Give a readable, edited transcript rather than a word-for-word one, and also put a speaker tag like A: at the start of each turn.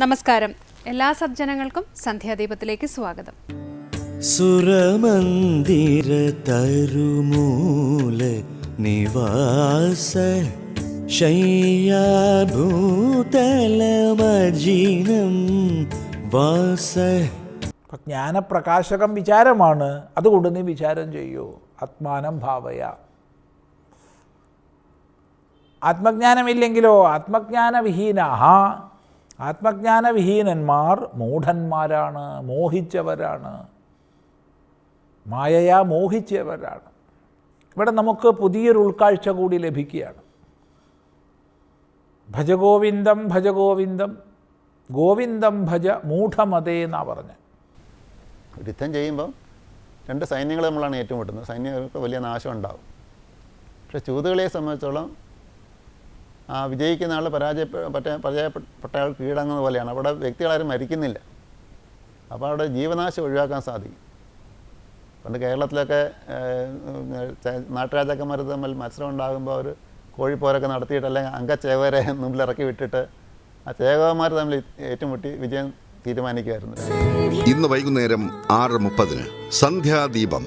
A: നമസ്കാരം. എല്ലാ സജ്ജനങ്ങൾക്കും സന്ധ്യാദീപത്തിലേക്ക് സ്വാഗതം.
B: സുരമന്ദിര തരുമൂല നിവാസ ശയ്യാഭൂതലമജീനം വാസ.
C: ജ്ഞാനപ്രകാശകം വിചാരമാണ്. അതുകൊണ്ട് നീ വിചാരം ചെയ്യൂ. ആത്മാനം ഭാവയ. ആത്മജ്ഞാനമില്ലെങ്കിലോ ആത്മജ്ഞാനവിഹീനാഹ. ആത്മജ്ഞാനവിഹീനന്മാർ മൂഢന്മാരാണ്, മോഹിച്ചവരാണ്, മായയാ മോഹിച്ചവരാണ്. ഇവിടെ നമുക്ക് പുതിയൊരു ഉൾക്കാഴ്ച കൂടി ലഭിക്കുകയാണ്. ഭജഗോവിന്ദം ഭജഗോവിന്ദം, ഗോവിന്ദം ഭജ മൂഢമതേ എന്നാണ് പറഞ്ഞത്.
D: യുദ്ധം ചെയ്യുമ്പം രണ്ട് സൈന്യങ്ങൾ നമ്മളാണ് ഏറ്റുമുട്ടുന്നത്. സൈന്യങ്ങൾക്ക് വലിയ നാശം ഉണ്ടാവും. പക്ഷേ ചൂതുകളിയെ സംബന്ധിച്ചോളം വിജയിക്കുന്ന ആൾ പരാജയപ്പെട്ട ആൾ കീഴടങ്ങുന്ന പോലെയാണ്. അവിടെ വ്യക്തികളാരും മരിക്കുന്നില്ല. അപ്പോൾ അവിടെ ജീവനാശം ഒഴിവാക്കാൻ സാധിക്കും. പണ്ട് കേരളത്തിലൊക്കെ നാട്ടുരാജാക്കന്മാർ തമ്മിൽ മത്സരം ഉണ്ടാകുമ്പോൾ അവർ കോഴിപ്പോരൊക്കെ നടത്തിയിട്ട് അല്ലെങ്കിൽ അംഗച്ചേവരെ മുമ്പിലിറക്കി വിട്ടിട്ട് ആ ചേകവന്മാർ തമ്മിൽ ഏറ്റുമുട്ടി വിജയം തീരുമാനിക്കുമായിരുന്നു.
E: ഇന്ന് വൈകുന്നേരം 6:30 സന്ധ്യാദീപം.